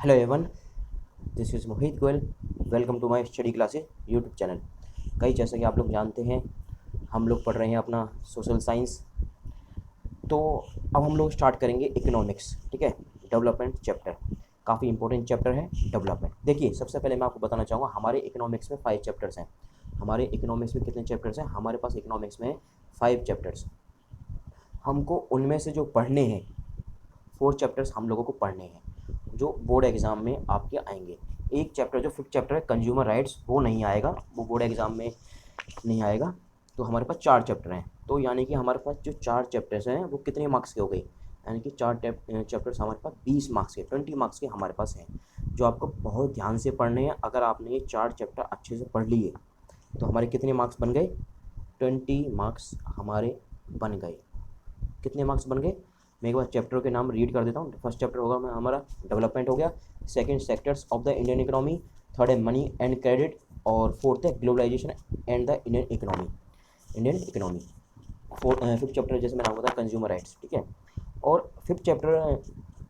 Hello everyone, this is Mohit Goyal. Welcome to my study classes YouTube channel. जैसा कि आप लोग जानते हैं, हम लोग पढ़ रहे हैं अपना सोशल साइंस। तो अब हम लोग स्टार्ट करेंगे इकोनॉमिक्स। ठीक है, डेवलपमेंट चैप्टर काफ़ी इंपॉर्टेंट चैप्टर है डेवलपमेंट। देखिए, सबसे पहले मैं आपको बताना चाहूँगा, हमारे इकोनॉमिक्स में 5 चैप्टर्स हैं। हमारे इकोनॉमिक्स में कितने चैप्टर्स हैं? हमारे पास इकोनॉमिक्स में 5 चैप्टर्स। हमको उनमें से जो पढ़ने हैं, 4 चैप्टर्स हम लोगों को पढ़ने हैं जो बोर्ड एग्ज़ाम में आपके आएंगे। एक चैप्टर जो 5th चैप्टर है कंज्यूमर राइट्स, वो नहीं आएगा, वो बोर्ड एग्ज़ाम में नहीं आएगा। तो हमारे पास 4 चैप्टर हैं। तो यानी कि हमारे पास जो 4 चैप्टर्स हैं वो कितने मार्क्स के हो गए? यानी कि 4 चैप्टर्स हमारे पास 20 मार्क्स के, 20 मार्क्स के हमारे पास हैं, जो आपको बहुत ध्यान से पढ़ने हैं। अगर आपने ये 4 चैप्टर अच्छे से पढ़ लिए तो हमारे कितने मार्क्स बन गए? 20 मार्क्स हमारे बन गए। कितने मार्क्स बन गए? मैं एक बार चैप्टर के नाम रीड कर देता हूँ। फर्स्ट चैप्टर होगा मैं हमारा डेवलपमेंट हो गया, second sectors of the Indian economy, third है मनी एंड क्रेडिट, और फोर्थ है globalisation and the Indian economy. Fifth chapter जैसे मैंने आपको बताया कंज्यूमर राइट्स। ठीक है, और फिफ्थ चैप्टर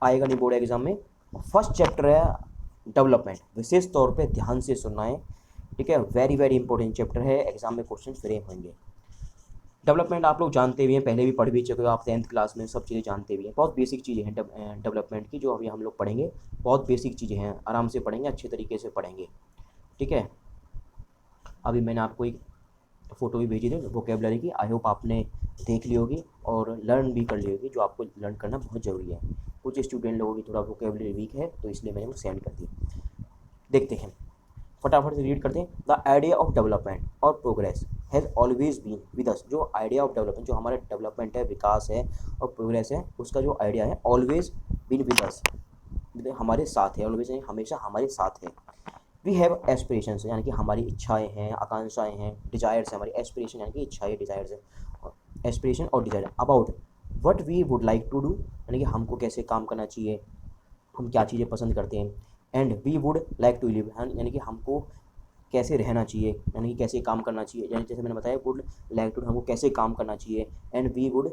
आएगा नहीं बोर्ड एग्जाम में। फर्स्ट चैप्टर है डेवलपमेंट, विशेष तौर पे ध्यान से सुनना है। ठीक है, वेरी वेरी इंपॉर्टेंट चैप्टर है, एग्जाम में क्वेश्चन फ्रेम होंगे। डेवलपमेंट आप लोग जानते भी हैं, पहले भी पढ़ भी चुके हो आप 10th क्लास में, सब चीज़ें जानते भी हैं। बहुत बेसिक चीज़ें हैं डेवलपमेंट की, जो अभी हम लोग पढ़ेंगे। बहुत बेसिक चीज़ें हैं, आराम से पढ़ेंगे, अच्छे तरीके से पढ़ेंगे। ठीक है, अभी मैंने आपको एक फ़ोटो भी भेजी थी वोकेबलरी की, आई होप आपने देख ली होगी और लर्न भी कर ली होगी, जो आपको लर्न करना बहुत ज़रूरी है। कुछ स्टूडेंट लोगों की थोड़ा वोकेबलरी वीक है, तो इसलिए मैंने वो सेंड कर दी। देखते हैं, फटाफट से रीड करते हैं। द आइडिया ऑफ डेवलपमेंट और progress has always been with us. जो आइडिया ऑफ डेवलपमेंट, जो हमारा डेवलपमेंट है, विकास है और प्रोग्रेस है, उसका जो आइडिया है ऑलवेज बीन विद अस, हमारे साथ है। ऑलवेज हमेशा हमारे साथ है। वी हैव एस्पिरेशंस, यानी कि हमारी इच्छाएं हैं, आकांक्षाएं हैं, डिजायर्स है। हमारी एस्पिरेशन यानी कि इच्छाएं, डिजायर्स है, एस्पिरेशन और desire about what we would like to do, यानी कि हमको कैसे काम करना चाहिए, हम क्या चीज़ें पसंद करते हैं। And we would like to live, यानी कि हमको कैसे रहना चाहिए, यानी कि कैसे काम करना चाहिए। यानी जैसे मैंने बताया, वुड लाइक टू, हमको कैसे काम करना चाहिए। And we would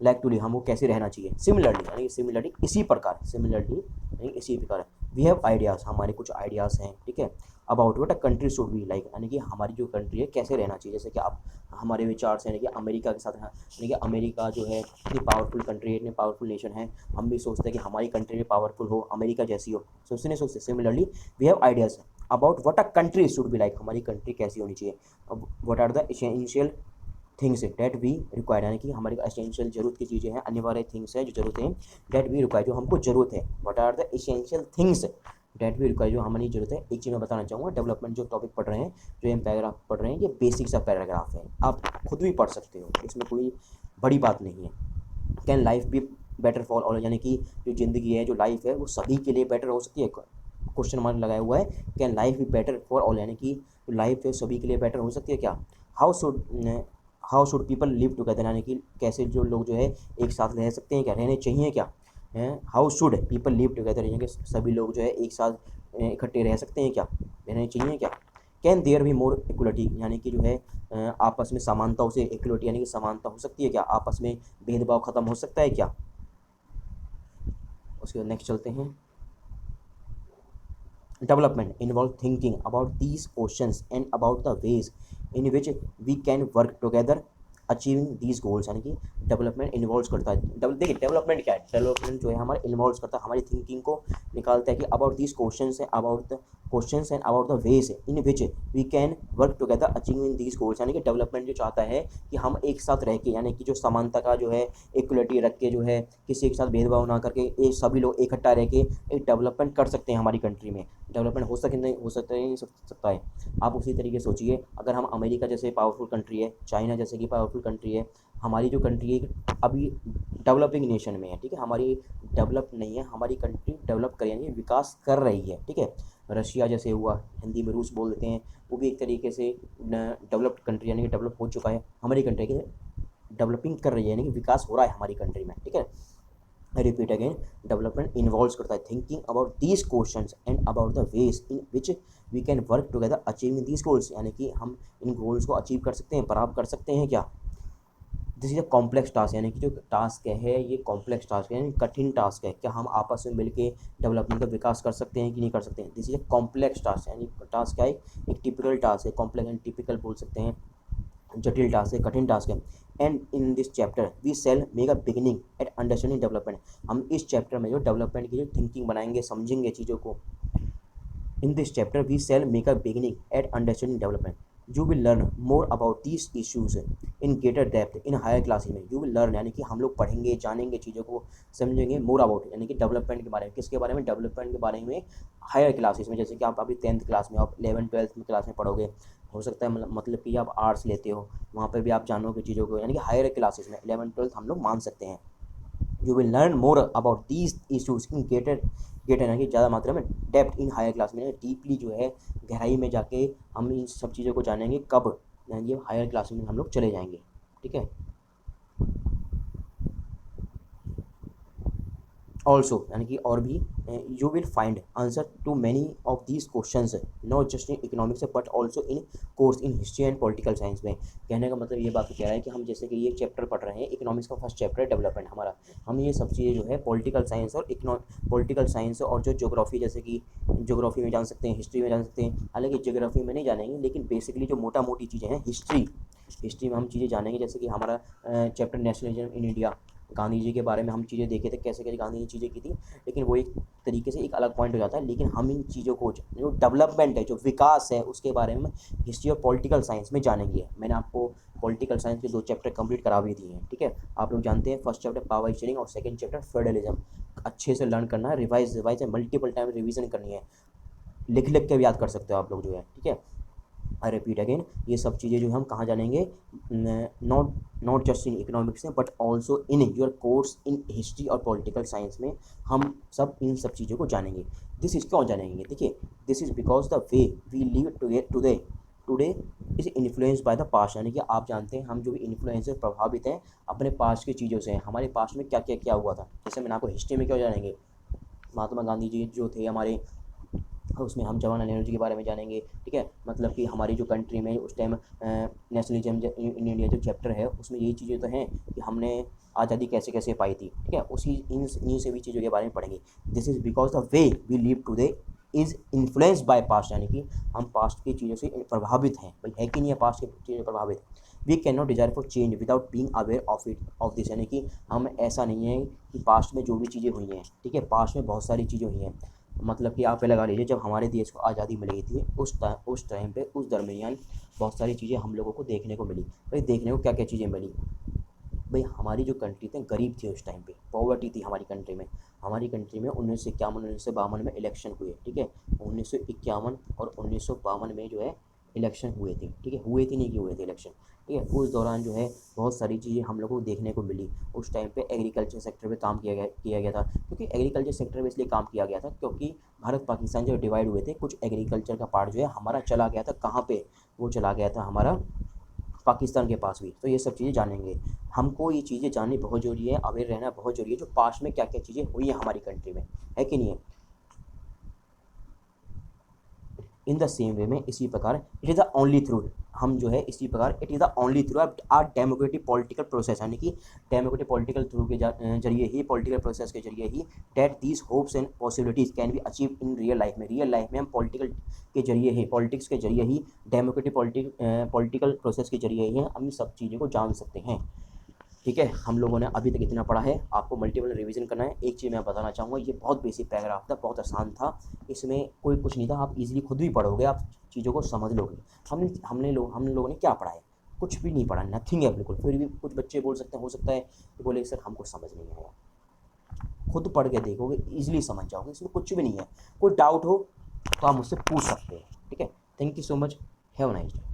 like to live, हमको कैसे रहना चाहिए। सिमिलरली, यानी सिमिलरली इसी प्रकार, सिमिलरली यानी इसी प्रकार। वी हैव आइडियाज़, हमारे कुछ आइडियाज़ हैं। ठीक है, about what a country should be like, यानी कि हमारी जो कंट्री है कैसे रहना चाहिए। जैसे कि आप, हमारे विचार से, यानी कि अमेरिका के साथ, यानी कि अमेरिका जो है इतनी पावरफुल कंट्री है, इतनी पावरफुल नेशन है, हम भी सोचते हैं कि हमारी कंट्री भी पावरफुल हो, अमेरिका जैसी हो। सोचते नहीं सोचते? Similarly we have ideas about what a country should be like, हमारी कंट्री कैसी होनी चाहिए। अब what are the essential things that we require, यानी कि हमारी एसेंशियल जरूरत की चीज़ें हैं, अनिवार्य थिंग्स हैं, जो जरूरतें हैं। डेट वी रिक्वायर, जो हमको जरूरत है। What are the essential things that we require, जो हमारी जरूरत है। एक चीज़ मैं बताना चाहूँगा, डेवलपमेंट जो टॉपिक पढ़ रहे हैं, जो हम पैराग्राफ पढ़ रहे हैं, ये बेसिक सा पैराग्राफ है, आप खुद भी पढ़ सकते हो, इसमें कोई बड़ी बात नहीं है। Can life be better for all, यानी कि जो ज़िंदगी है, जो लाइफ है, वो सभी के लिए बेटर हो सकती है। क्वेश्चन मार्क लगाया हुआ है, can life be better for all, यानी कि जो लाइफ है सभी के लिए बेटर हो सकती है क्या। How should how should people live together, यानी कि कैसे जो लोग जो है एक साथ रह सकते हैं क्या, रहने चाहिए क्या। How should people live together, यानी कि सभी लोग जो है एक साथ इकट्ठे रह सकते हैं क्या, रहने चाहिए क्या। कैन देयर भी मोर इक्वलिटी, यानी कि जो है आपस में समानता से, इक्वलिटी यानी कि समानता हो सकती है क्या, आपस में भेदभाव खत्म हो सकता है क्या। उसके बाद नेक्स्ट चलते हैं। Development involves thinking about these questions and about the ways in which we can work together achieving these goals, यानी कि डेवलपमेंट इन्वॉल्व करता है। देखिए, डेवलपमेंट क्या है? डेवलपमेंट जो है हमारा इन्वॉल्व करता है, हमारी थिंकिंग को निकालता है कि अबाउट दीज क्वेश्चंस है, about the questions and about the ways in which we can work together achieving these goals, यानी कि डेवलपमेंट जो चाहता है कि हम एक साथ रह के, यानी कि जो समानता का जो है, इक्वलिटी रख के, जो है किसी के साथ भेदभाव ना करके, एक सभी लोग इकट्ठा रह के एक डेवलपमेंट कर सकते हैं हमारी कंट्री में। डेवलपमेंट हो सके नहीं हो सकता, नहीं सकता है। आप उसी तरीके से सोचिए, अगर हम अमेरिका जैसे पावरफुल कंट्री है, चाइना जैसे कि पावरफुल कंट्री है, हमारी जो कंट्री है अभी डेवलपिंग नेशन में है। ठीक है, हमारी डेवलप नहीं है, हमारी कंट्री डेवलप कर, यानी विकास कर रही है। ठीक है, रशिया जैसे हुआ, हिंदी में रूस बोल देते हैं, वो भी एक तरीके से डेवलप्ड कंट्री, यानी कि डेवलप हो चुका है। हमारी कंट्री की डेवलपिंग कर रही है, यानी कि विकास हो रहा है हमारी कंट्री में। ठीक है, रिपीट अगेन, डेवलपमेंट इन्वॉल्व करता है thinking about these questions and about the ways in which we can work together achieving these goals, यानी कि हम इन गोल्स को अचीव कर सकते हैं, प्राप्त कर सकते हैं क्या। This is a complex task, यानी कि जो टास्क है ये कॉम्प्लेक्स टास्क है, यानी कठिन टास्क है। क्या हम आपस में मिलके डेवलपमेंट का विकास कर सकते हैं कि नहीं कर सकते हैं? This is a complex task, यानी टास्क क्या है, एक टिपिकल टास्क है, कॉम्प्लेक्स एंड टिपिकल बोल सकते हैं, जटिल टास्क है, कठिन टास्क है। And in this chapter we shall make a beginning at understanding development, हम इस चैप्टर में जो डेवलपमेंट की जो थिंकिंग बनाएंगे, समझेंगे चीज़ों को। In this chapter, we shall make a beginning at understanding development. You will learn more about these issues in greater depth in higher classes में। You will learn यानी कि हम लोग पढ़ेंगे, जानेंगे चीज़ों को, समझेंगे more about यानी कि डेवलपमेंट के बारे में। किसके बारे में? डेवलपमेंट के बारे में हायर क्लासेस में। जैसे कि आप अभी 10th क्लास में, आप 11th-12th में क्लास में पढ़ोगे, हो सकता है मतलब कि आप आर्ट्स लेते हो, वहाँ पर भी आप जानोगे चीज़ों को, यानी कि हायर क्लासेस में 11th-12th हम लोग मान सकते हैं। You will learn more about these issues in greater यानी कि ज़्यादा मात्रा में, डेप्थ इन हायर क्लास में, डीपली जो है गहराई में जाके हम इन सब चीज़ों को जानेंगे। कब? यानी हायर क्लास में हम लोग चले जाएंगे, ठीक है। ऑल्सो यानी कि और भी, you will find answer to many of these questions not just in economics but also in course in history and political science में। कहने का मतलब ये बात कह रहा है कि हम जैसे कि ये चैप्टर पढ़ रहे हैं, इकोनॉमिक्स का फर्स्ट चैप्टर है डेवलपमेंट हमारा, हम ये सब चीज़ें जो है पॉलिटिकल साइंस और पॉलिटिकल साइंस और जो ज्योग्राफी, जैसे कि ज्योग्राफी में जान सकते हैं, हिस्ट्री में जान सकते हैं। हालांकि ज्योग्राफी में नहीं जानेंगे, लेकिन बेसिकली जो मोटा मोटी चीज़ें हैं हिस्ट्री में हम चीज़ें जानेंगे। जैसे कि हमारा chapter nationalism in India, Gandhi ji के बारे में हम चीज़ें देखे थे, कैसे कैसे गांधी जी चीज़ें की थी, लेकिन वो एक तरीके से एक अलग पॉइंट हो जाता है। लेकिन हम इन चीज़ों को जो डेवलपमेंट है, जो विकास है, उसके बारे में हिस्ट्री और पॉलिटिकल साइंस में जानेंगे। मैंने आपको पॉलिटिकल साइंस के 2 चैप्टर कंप्लीट करा भी दिए हैं, ठीक है। आप लोग जानते हैं फर्स्ट चैप्टर पावर शेयरिंग और सेकंड चैप्टर फेडरलिज्म। अच्छे से लर्न करना है, रिवाइज मल्टीपल टाइम रिवीजन करनी है, लिख लिख के भी याद कर सकते हो आप लोग जो है, ठीक है। आई रिपीट अगेन, ये सब चीज़ें जो हम कहाँ जानेंगे, not not just in economics में but also in your course in history और पॉलिटिकल साइंस में हम सब इन सब चीज़ों को जानेंगे। दिस इज क्यों जानेंगे? देखिए, this is because the way we live today today is influence by the past, यानी कि आप जानते हैं हम जो भी इन्फ्लुएंस से प्रभावित हैं अपने पास्ट की चीज़ों से हैं। हमारे पास्ट में क्या क्या क्या हुआ था, जैसे मैंने आपको हिस्ट्री में क्यों जानेंगे, महात्मा गांधी जी जो थे हमारे, उसमें हम जवाहरलाल नेहरू जी के बारे में जानेंगे, ठीक है। मतलब कि हमारी जो कंट्री में उस टाइम नेशनलिज्म इन इंडिया जो चैप्टर है, उसमें यही चीज़ें तो हैं कि हमने आज़ादी कैसे कैसे पाई थी, ठीक है। उसी इन्हीं से भी चीज़ों के बारे में पढ़ेंगे। This is because the way we live today is influence by past, यानी कि हम पास्ट की चीज़ों से प्रभावित हैं। भाई है कि नहीं है पास्ट की चीज़ें प्रभावित? We can not desire for change without being aware of this, यानी कि हम ऐसा नहीं है कि पास्ट में जो भी चीज़ें हुई हैं, ठीक है, पास्ट में बहुत सारी चीज़ें हुई हैं। मतलब कि आप लगा लीजिए, जब हमारे देश को आज़ादी मिली थी उस टाइम पे, उस दरमियान बहुत सारी चीज़ें हम लोगों को देखने को मिली। भाई देखने को क्या क्या चीज़ें मिली? भाई हमारी जो कंट्री थी गरीब थी उस टाइम पे, पॉवर्टी थी हमारी कंट्री में। हमारी कंट्री में 1951 1952 में इलेक्शन हुए, ठीक है। 1951 और 1952 में जो है इलेक्शन हुए थे, ठीक है। हुए थे नहीं कि हुए थे इलेक्शन, ठीक है। उस दौरान जो है बहुत सारी चीज़ें हम लोग को देखने को मिली। उस टाइम पे एग्रीकल्चर सेक्टर पे काम किया गया था, क्योंकि एग्रीकल्चर सेक्टर में इसलिए काम किया गया था क्योंकि भारत पाकिस्तान जब डिवाइड हुए थे, कुछ एग्रीकल्चर का पार्ट जो है हमारा चला गया था। कहाँ पे? वो चला गया था हमारा पाकिस्तान के पास भी। तो ये सब चीज़ें जानेंगे, हमको ये चीज़ें जाननी बहुत ज़रूरी है, अवेयर रहना बहुत ज़रूरी है, जो पास्ट में क्या क्या चीज़ें हुई हैं हमारी कंट्री में, है कि नहीं है। इन द सेम वे में इसी प्रकार it is the only through, हम जो है इसी प्रकार it is the only through our democratic political process, यानी कि डेमोक्रेटिक पॉलिटिकल थ्रू के जरिए ही, पॉलिटिकल प्रोसेस के जरिए ही that these hopes and possibilities can be achieve in real life में हम पॉलिटिकल के जरिए ही, पॉलिटिक्स के जरिए ही, डेमोक्रेटिक पॉलिटिकल प्रोसेस के जरिए ही हम सब चीज़ों को जान सकते हैं, ठीक है। हम लोगों ने अभी तक इतना पढ़ा है, आपको मल्टीपल रिवीजन करना है। एक चीज़ मैं बताना चाहूँगा, ये बहुत बेसिक पैराग्राफ था, बहुत आसान था, इसमें कोई कुछ नहीं था, आप इजीली खुद भी पढ़ोगे, आप चीज़ों को समझ लोगे। हम लोगों ने क्या पढ़ा है? कुछ भी नहीं पढ़ा, नथिंग है बिल्कुल। फिर भी कुछ बच्चे बोल सकते हैं, हो सकता है कि बोले सर हमको समझ नहीं आया। खुद पढ़ के देखोगे ईजिली समझ जाओगे, इसमें कुछ भी नहीं है। कोई डाउट हो तो आप मुझसे पूछ सकते हो, ठीक है। Thank you so much, have a nice day.